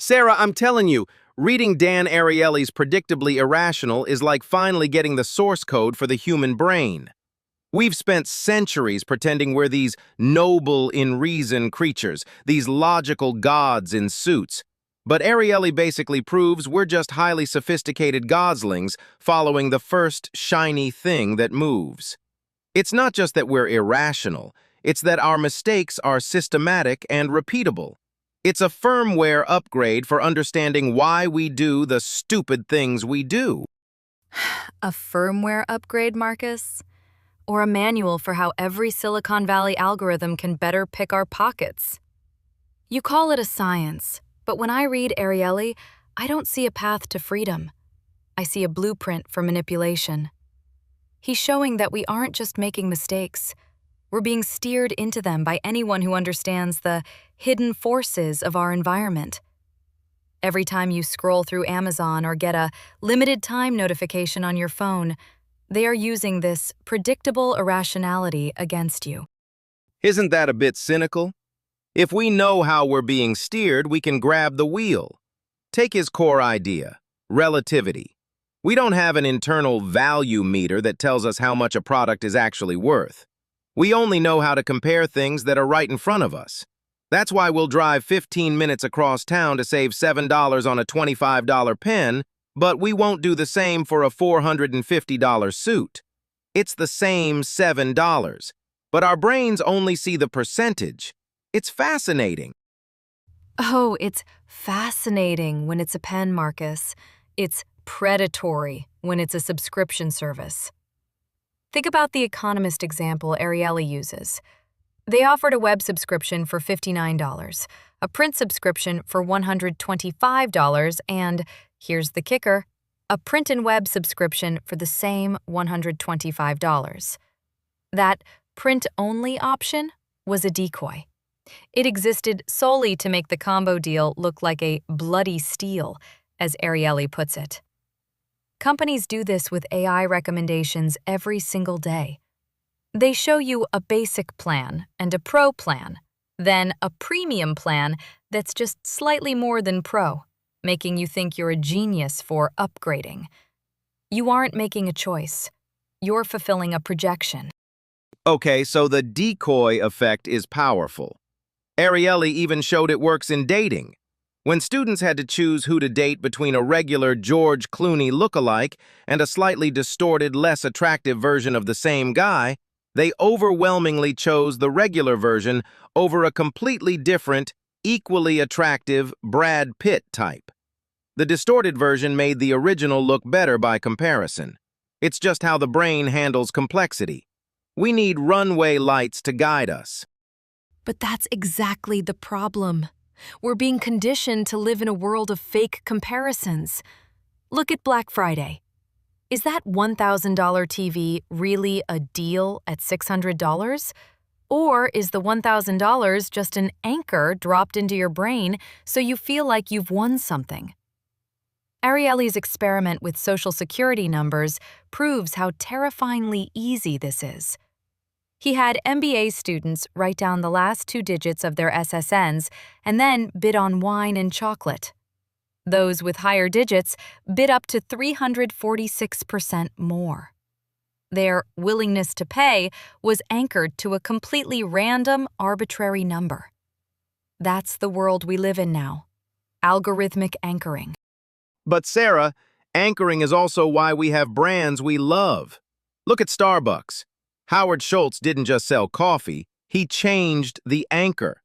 Sarah, I'm telling you, reading Dan Ariely's Predictably Irrational is like finally getting the source code for the human brain. We've spent centuries pretending we're these noble in reason creatures, these logical gods in suits. But Ariely basically proves we're just highly sophisticated goslings following the first shiny thing that moves. It's not just that we're irrational, it's that our mistakes are systematic and repeatable. It's a firmware upgrade for understanding why we do the stupid things we do. A firmware upgrade, Marcus? Or a manual for how every Silicon Valley algorithm can better pick our pockets? You call it a science, but when I read Ariely, I don't see a path to freedom. I see a blueprint for manipulation. He's showing that we aren't just making mistakes. We're being steered into them by anyone who understands the hidden forces of our environment. Every time you scroll through Amazon or get a limited time notification on your phone, they are using this predictable irrationality against you. Isn't that a bit cynical? If we know how we're being steered, we can grab the wheel. Take his core idea, relativity. We don't have an internal value meter that tells us how much a product is actually worth. We only know how to compare things that are right in front of us. That's why we'll drive 15 minutes across town to save $7 on a $25 pen, but we won't do the same for a $450 suit. It's the same $7, but our brains only see the percentage. It's fascinating. Oh, it's fascinating when it's a pen, Marcus. It's predatory when it's a subscription service. Think about the Economist example Ariely uses. They offered a web subscription for $59, a print subscription for $125, and, here's the kicker, a print and web subscription for the same $125. That print-only option was a decoy. It existed solely to make the combo deal look like a bloody steal, as Ariely puts it. Companies do this with AI recommendations every single day. They show you a basic plan and a pro plan, then a premium plan that's just slightly more than pro, making you think you're a genius for upgrading. You aren't making a choice. You're fulfilling a projection. Okay, so the decoy effect is powerful. Ariely even showed it works in dating. When students had to choose who to date between a regular George Clooney lookalike and a slightly distorted, less attractive version of the same guy, they overwhelmingly chose the regular version over a completely different, equally attractive Brad Pitt type. The distorted version made the original look better by comparison. It's just how the brain handles complexity. We need runway lights to guide us. But that's exactly the problem. We're being conditioned to live in a world of fake comparisons. Look at Black Friday. Is that $1,000 TV really a deal at $600? Or is the $1,000 just an anchor dropped into your brain so you feel like you've won something? Ariely's experiment with Social Security numbers proves how terrifyingly easy this is. He had MBA students write down the last 2 digits of their SSNs and then bid on wine and chocolate. Those with higher digits bid up to 346% more. Their willingness to pay was anchored to a completely random, arbitrary number. That's the world we live in now. Algorithmic anchoring. But Sarah, anchoring is also why we have brands we love. Look at Starbucks. Howard Schultz didn't just sell coffee, he changed the anchor.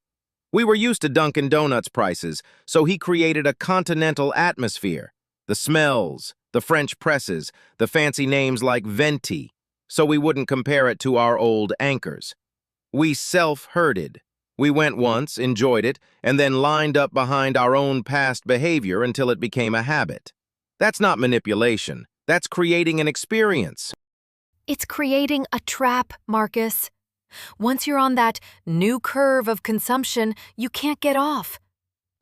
We were used to Dunkin' Donuts prices, so he created a continental atmosphere. The smells, the French presses, the fancy names like Venti, so we wouldn't compare it to our old anchors. We self-herded. We went once, enjoyed it, and then lined up behind our own past behavior until it became a habit. That's not manipulation. That's creating an experience. It's creating a trap, Marcus. Once you're on that new curve of consumption, you can't get off.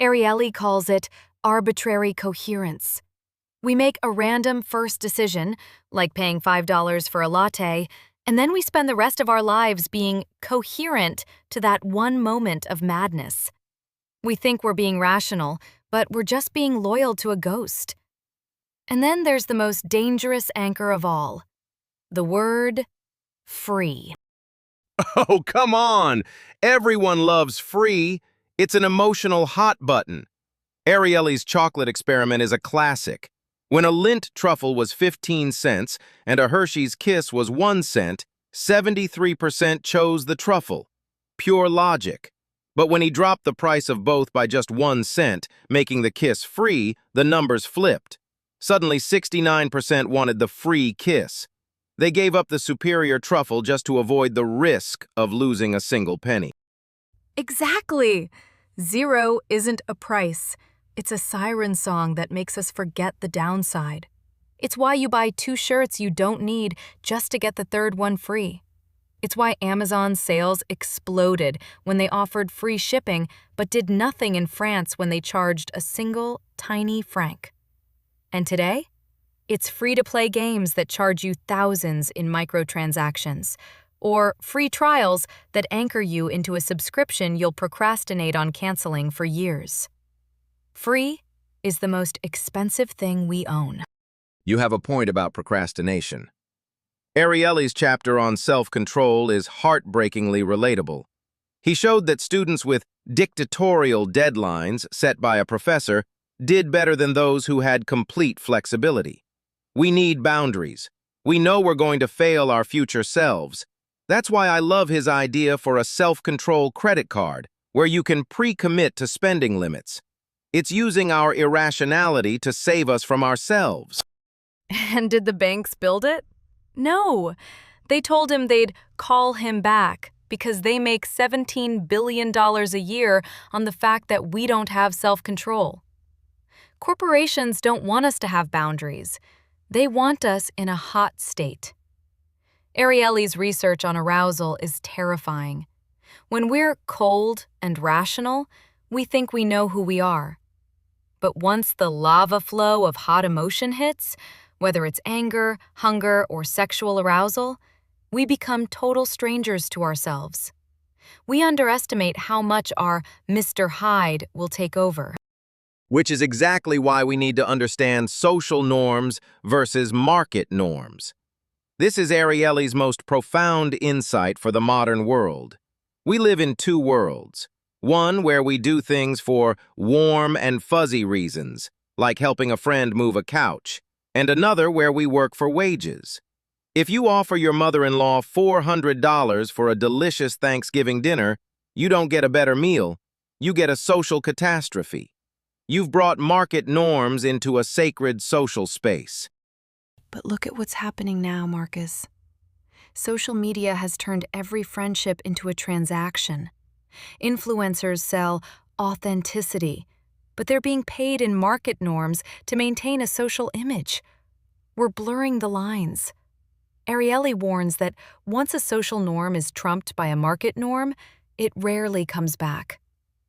Ariely calls it arbitrary coherence. We make a random first decision, like paying $5 for a latte, and then we spend the rest of our lives being coherent to that one moment of madness. We think we're being rational, but we're just being loyal to a ghost. And then there's the most dangerous anchor of all, the word free. Oh, come on! Everyone loves free. It's an emotional hot button. Ariely's chocolate experiment is a classic. When a Lindt truffle was 15 cents and a Hershey's Kiss was 1 cent, 73% chose the truffle. Pure logic. But when he dropped the price of both by just 1 cent, making the Kiss free, the numbers flipped. Suddenly, 69% wanted the free Kiss. They gave up the superior truffle just to avoid the risk of losing a single penny. Exactly! Zero isn't a price. It's a siren song that makes us forget the downside. It's why you buy 2 shirts you don't need just to get the third one free. It's why Amazon's sales exploded when they offered free shipping but did nothing in France when they charged a single, tiny franc. And today? It's free-to-play games that charge you thousands in microtransactions, or free trials that anchor you into a subscription you'll procrastinate on canceling for years. Free is the most expensive thing we own. You have a point about procrastination. Ariely's chapter on self-control is heartbreakingly relatable. He showed that students with dictatorial deadlines set by a professor did better than those who had complete flexibility. We need boundaries. We know we're going to fail our future selves. That's why I love his idea for a self-control credit card, where you can pre-commit to spending limits. It's using our irrationality to save us from ourselves. And did the banks build it? No. They told him they'd call him back because they make $17 billion a year on the fact that we don't have self-control. Corporations don't want us to have boundaries. They want us in a hot state. Ariely's research on arousal is terrifying. When we're cold and rational, we think we know who we are. But once the lava flow of hot emotion hits, whether it's anger, hunger, or sexual arousal, we become total strangers to ourselves. We underestimate how much our Mr. Hyde will take over. Which is exactly why we need to understand social norms versus market norms. This is Ariely's most profound insight for the modern world. We live in 2 worlds. One where we do things for warm and fuzzy reasons, like helping a friend move a couch, and another where we work for wages. If you offer your mother-in-law $400 for a delicious Thanksgiving dinner, you don't get a better meal, you get a social catastrophe. You've brought market norms into a sacred social space. But look at what's happening now, Marcus. Social media has turned every friendship into a transaction. Influencers sell authenticity, but they're being paid in market norms to maintain a social image. We're blurring the lines. Ariely warns that once a social norm is trumped by a market norm, it rarely comes back.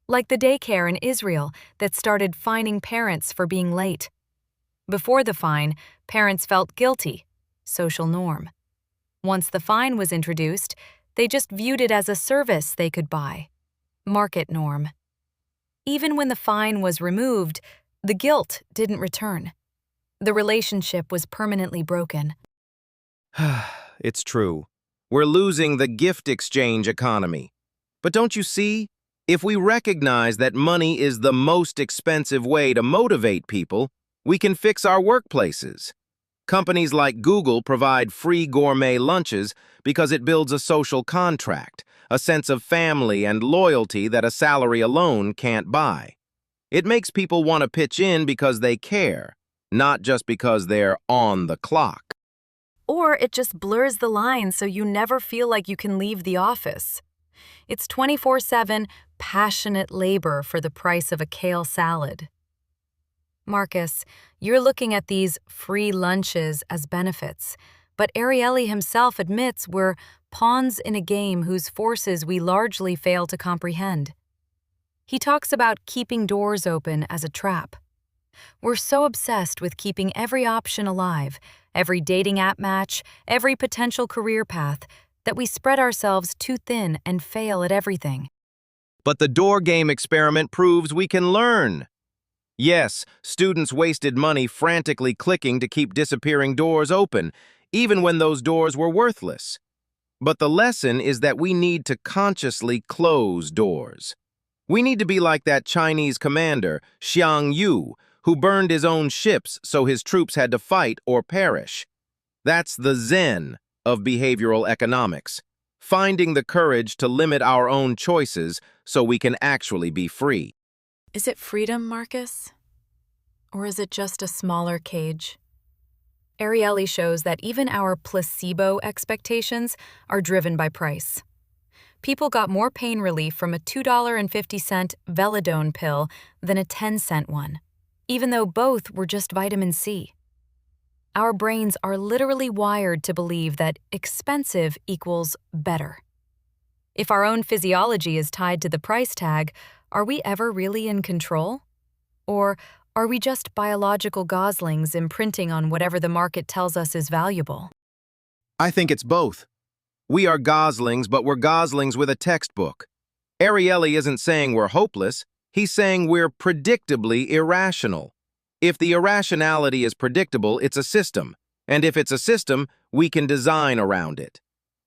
Like the daycare in Israel that started fining parents for being late. Before the fine, parents felt guilty, social norm. Once the fine was introduced, they just viewed it as a service they could buy, market norm. Even when the fine was removed, the guilt didn't return. The relationship was permanently broken. It's true. We're losing the gift exchange economy. But don't you see? If we recognize that money is the most expensive way to motivate people, we can fix our workplaces. Companies like Google provide free gourmet lunches because it builds a social contract, a sense of family and loyalty that a salary alone can't buy. It makes people want to pitch in because they care, not just because they're on the clock. Or it just blurs the lines so you never feel like you can leave the office. It's 24/7 passionate labor for the price of a kale salad. Marcus, you're looking at these free lunches as benefits, but Ariely himself admits we're pawns in a game whose forces we largely fail to comprehend. He talks about keeping doors open as a trap. We're so obsessed with keeping every option alive, every dating app match, every potential career path, that we spread ourselves too thin and fail at everything. But the door game experiment proves we can learn. Yes, students wasted money frantically clicking to keep disappearing doors open, even when those doors were worthless. But the lesson is that we need to consciously close doors. We need to be like that Chinese commander, Xiang Yu, who burned his own ships so his troops had to fight or perish. That's the Zen of behavioral economics, finding the courage to limit our own choices so we can actually be free. Is it freedom, Marcus? Or is it just a smaller cage? Ariely shows that even our placebo expectations are driven by price. People got more pain relief from a $2.50 Velladone pill than a 10-cent one, even though both were just vitamin C. Our brains are literally wired to believe that expensive equals better. If our own physiology is tied to the price tag, are we ever really in control? Or are we just biological goslings imprinting on whatever the market tells us is valuable? I think it's both. We are goslings, but we're goslings with a textbook. Ariely isn't saying we're hopeless, he's saying we're predictably irrational. If the irrationality is predictable, it's a system. And if it's a system, we can design around it.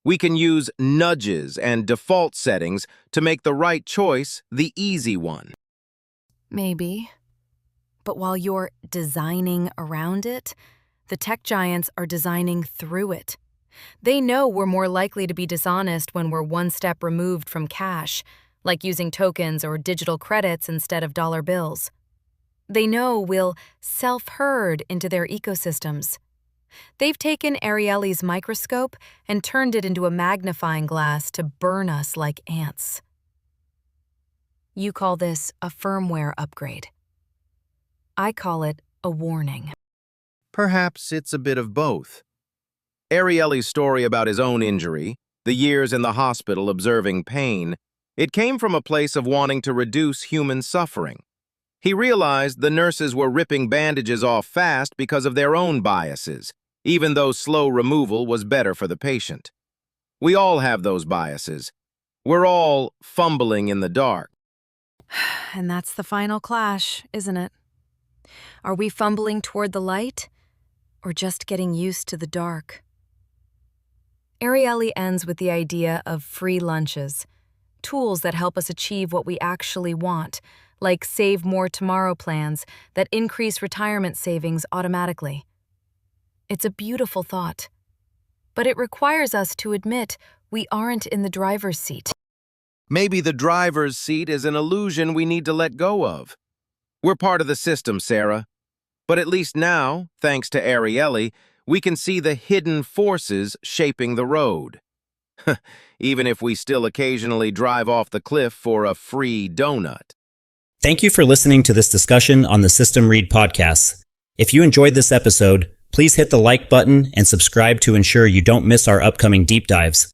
We can use nudges and default settings to make the right choice the easy one. Maybe. But while you're designing around it, the tech giants are designing through it. They know we're more likely to be dishonest when we're one step removed from cash, like using tokens or digital credits instead of dollar bills. They know we'll self-herd into their ecosystems. They've taken Ariely's microscope and turned it into a magnifying glass to burn us like ants. You call this a firmware upgrade. I call it a warning. Perhaps it's a bit of both. Ariely's story about his own injury, the years in the hospital observing pain, it came from a place of wanting to reduce human suffering. He realized the nurses were ripping bandages off fast because of their own biases, even though slow removal was better for the patient. We all have those biases. We're all fumbling in the dark. And that's the final clash, isn't it? Are we fumbling toward the light, or just getting used to the dark? Ariely ends with the idea of free lunches, tools that help us achieve what we actually want, like Save More Tomorrow plans that increase retirement savings automatically. It's a beautiful thought, but it requires us to admit we aren't in the driver's seat. Maybe the driver's seat is an illusion we need to let go of. We're part of the system, Sarah. But at least now, thanks to Ariely, we can see the hidden forces shaping the road. Even if we still occasionally drive off the cliff for a free donut. Thank you for listening to this discussion on the System Read podcast. If you enjoyed this episode, please hit the like button and subscribe to ensure you don't miss our upcoming deep dives.